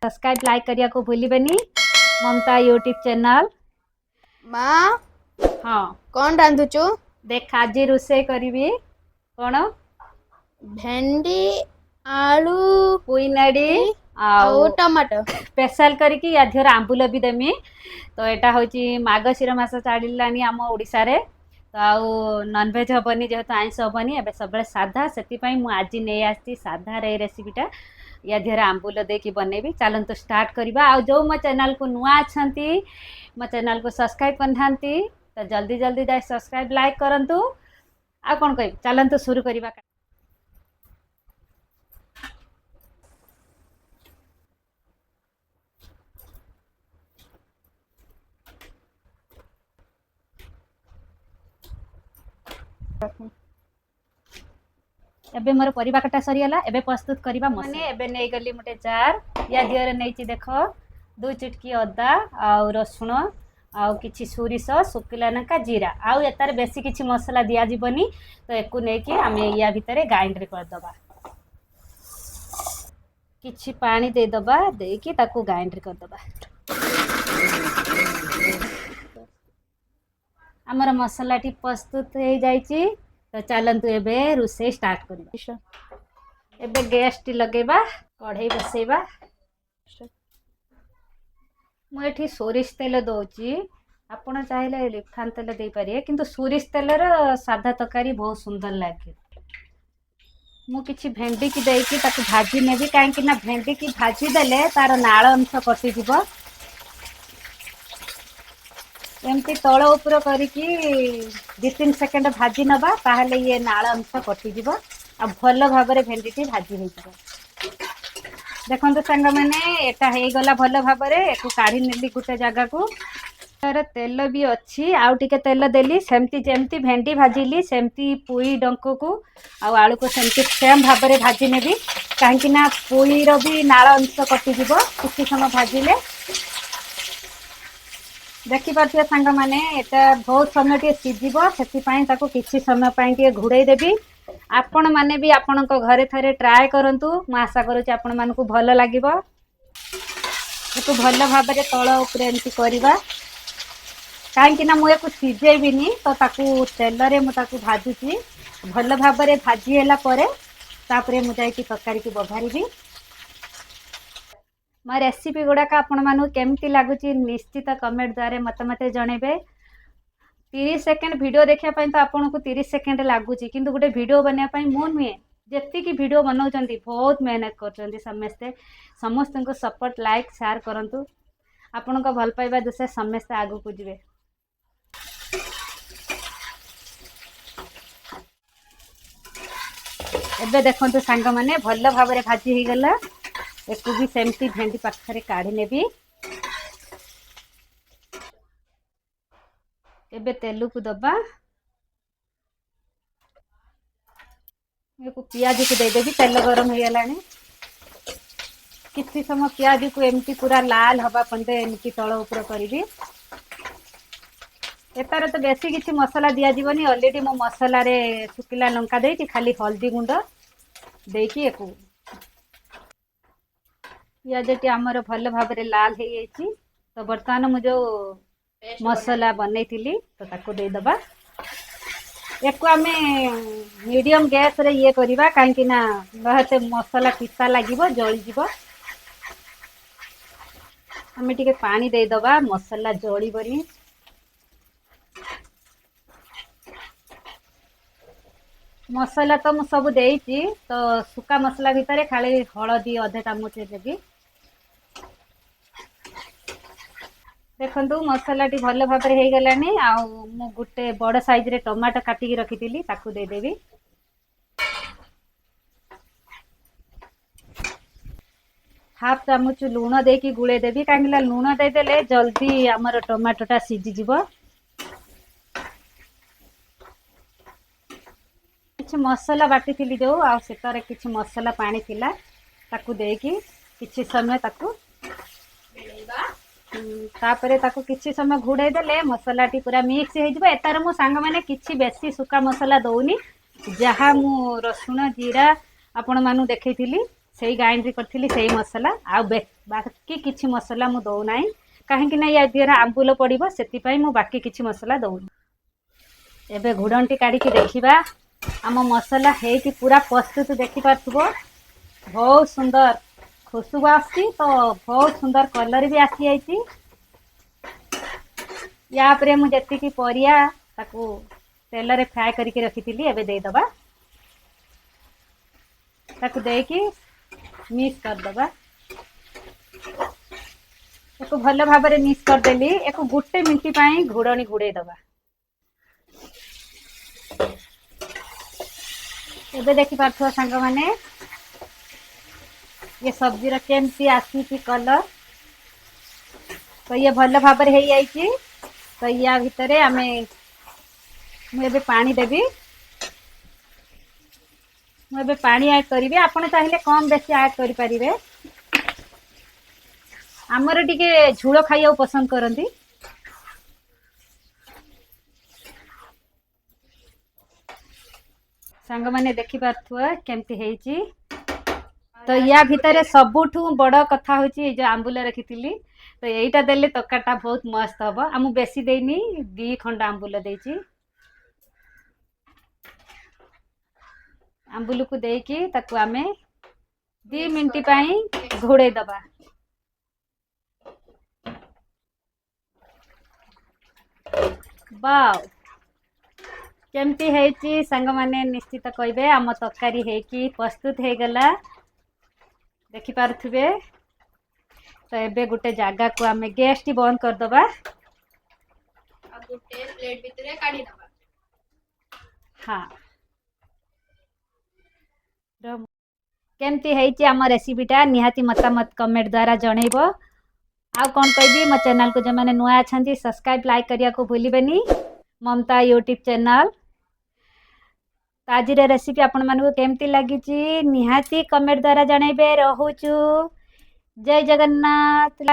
Subscribe like करिया को भूलिबेनी ममता YouTube channel. माँ हाँ कौन रांधुचु? देख आज रोषे करी कौन भेंडी आलू पुई नाड़ी और टमाटो स्पेशल करके या देहर आंबुल भी देमी। तो यहाँ हूँ मार्गशीर मास चढ़ला आम ओडिशा रे तो आउ नॉनवेज हेनी जेहेतु आइंस हेनी एवं सब साधा से आज नहीं आसी साधार ये रेसीपीटा या देहर आंबुल देकी बनैबी। चलतु स्टार्ट करवा। आ जो मो चैनल को नुआ अच्छा मो चैनल को सब्सक्राइब करना तो जल्दी जल्दी जाए सब्सक्राइब लाइक करंतु। आ कौन कह चलतु शुरू करवा। एबे मोर परिबा कटा सरीगला। एबे प्रस्तुत करवा माने एबे नहीं गली मोटे जार या दिहर नहीं देख 2 चिटकी अदा आउ रसुण आउ किछि सोरिष सुकिला लंका जीरा आउ एतार बेसी किछि मसला दिया जीवनी। तो एको नेकी आमे या भितरे ग्राइंडर कर दबा। किछि पानी दे दबा देकी ताकू ग्राइंडर कर दबा। हमर मसला टी प्रस्तुत हो जाइछि। तो चलतु एबे रोषे स्टार्ट करबा। एबे गैस टी लगेबा कढ़ई बसेबा। मुझे सोरिष तेल दौची आपण चाहिए रिफाइन तेल दे पारे किंतु सोरिष तेलर साधा तरकारी बहुत सुंदर लगे। मु किछि भेंडी की देकी ताकू भाजी नेबी कहीं ना भेंडी की भाजी देले तार नाल अंश कटिଯିब। एमती तल उपर करके 2-3 सेकेंड भाजी नबा ताहले ये नाल अंश कटिଯିब आ भल भाव भेंडी टी भाजी हो। देखो सांग मैंने एटा हो गला भल भाव एक काढ़ी नेली गोटे जगह को। तार तेल भी अच्छी आउ टिके तेल देली सेमती जेमती भेंडी भाजिली सेमती पुई डंक को आउ आलू को सेमती सेम भाव में भाजी नेबी कहीं पुईर भी नाल अंश कटिଯିब किसी समय भाजिले। देखिपे सांग मैंने यहाँ बहुत समय टे सीझब से किसी समय घोड़े देवी। आपण मैंने भी आपण घरे थे ट्राए करूँ मु आशा करुँच आपण मानक भल लगे भल भाव तल एमती करवा कहीं मुझे सीझेबी तो ताकू तेल मुझे भाजुची भल भाव भाजीला मुझे तरकारी की बघारी। मो रेसिपी गुड़ाक आपण मानू केमती लगुच निश्चित कमेंट द्वारा मत जनइबे। 30 सेकेंड वीडियो देखापी तो आपन को 30 सेकेंड लगुच कि गोटे वीडियो बनाई मु नुहे जी वीडियो बनाऊँ बहुत मेहनत कर समस्ते समस्त को सपोर्ट लाइक शेयर करूँ। आपण को भल पाइबा देशे समस्ते आगू को जीवे। एबे देखंतु सांग माने भल भाव भाजी हो गला। एक भी सेमती भेंडी पाखरे काढ़ी नेबी। एबे तेलु को दबा पियाज को देदेवी। तेल गरम हो गलानी किसी समय पियाज को एमती पूरा लाल हवा पंदे एमती तल ऊपर करी। एतार तो बेसी किसी मसला दिया जीवनी ऑलरेडी मो मसला रे सुकिला लंका देती खाली हल्दी गुंड देकी एको पियाजी आमर भल भाव लाल हो जाइए। तो बर्तमान मुझे जो मसला बनई तो ताको दे दबा। एक आम मीडियम गैस रे ये करवा कहीं नहते मसला पिता लगे जलीज। आम टे पानी दे दबा मसला जलबनी। मसला तो मुझे सब देती तो सुका मसला भितर खाली हलदी अधे चामच देवी। देखो मसला टी भल भाव हो गलानी। आउ गोटे बड़ साइज रे टमाटो काटिकी रखी ताकू देदेवी। हाफ चामच लुण देकी गुले देवी कहीं लुण देदेले जल्दी आमर टमाटोटा सीझीज। किछि मसला बाटी थी जो आर किछि मसला पानी थिला ताकू देकी किछि समय ताकू तापरे ताकू किछि समय घोड़े देले मसला टी पूरा मिक्स हो जिवो। एतार मो सांग माने किछि बेसी सुका मसला दउनी जहाँ मु रसुण जीरा आपण मानु देखैथिली सेई ग्राइंड करथिली सेई मसला आ बाकी किछि मसला मु दउ नाही काहेकि ना या दिहरा आंबुल पड़िबो सेति मु बाकी किछि मसला दउनी। एबे घुडंटी काढिकी देखिबा आम मसला हेकी पूरा प्रस्तुत देखि पारथुबो। बहुत सुंदर खुशबू आसी तो बहुत सुंदर कलर भी आसी जाइए। या परे मु जेतिकी परिया ताकू तेल रे फ्राए करके रखी एबे दे दबा ताकू देकी मिक्स कर दबा। एको भल भाव में मिक्स कर देली। एको गुटे मिनट पाई घुड़नी घुड़े दबा। एबे देखि पारथुवा संग माने ये सब्जी रा केमती आसी कलर। तो ये भल भाव में हो जाइए। तो या भितरे आमे मुझे पानी देवी। मुझे पानी ऐड करी। आपन चाहिए कम बेसी ऐड करि परिबे। आमर टिके झूल खाइया पसंद करती। सांग माने देखि पारथुआ केमती हेची। तो या भितर सबुठू बड़ कथा होची जो आंबुल रखी। तो यहीटा देले तकाटा बहुत मस्त हम। आम बेसी देनी 2 खंड आंबुल देची। आंबुल को देकी ताकू आमे 2 मिनट पाई घोड़े दबा। वाव केमती हेची संग माने निश्चित कहबे। आम तरकारी हेकी प्रस्तुत हे गला देखि पारथुबे। तो एबे गुटे जागा को आमे गैस टी बंद कर दबा। आ गुटे प्लेट भितरे काढी दबा। हाँ केमती हेची आम रेसिपीटा निहाती मतामत कमेंट द्वारा जनइबो। आउ कौन कहबी मो चैनल को जो मैंने नुआ अच्छा सब्सक्राइब लाइक करिया को भूलिबेनी। ममता यूट्यूब चैनल। तो आज रेसिपी आपण मानू केमती लगी निहाती कमेंट द्वारा जनइबे। रहूचु जय जगन्नाथ।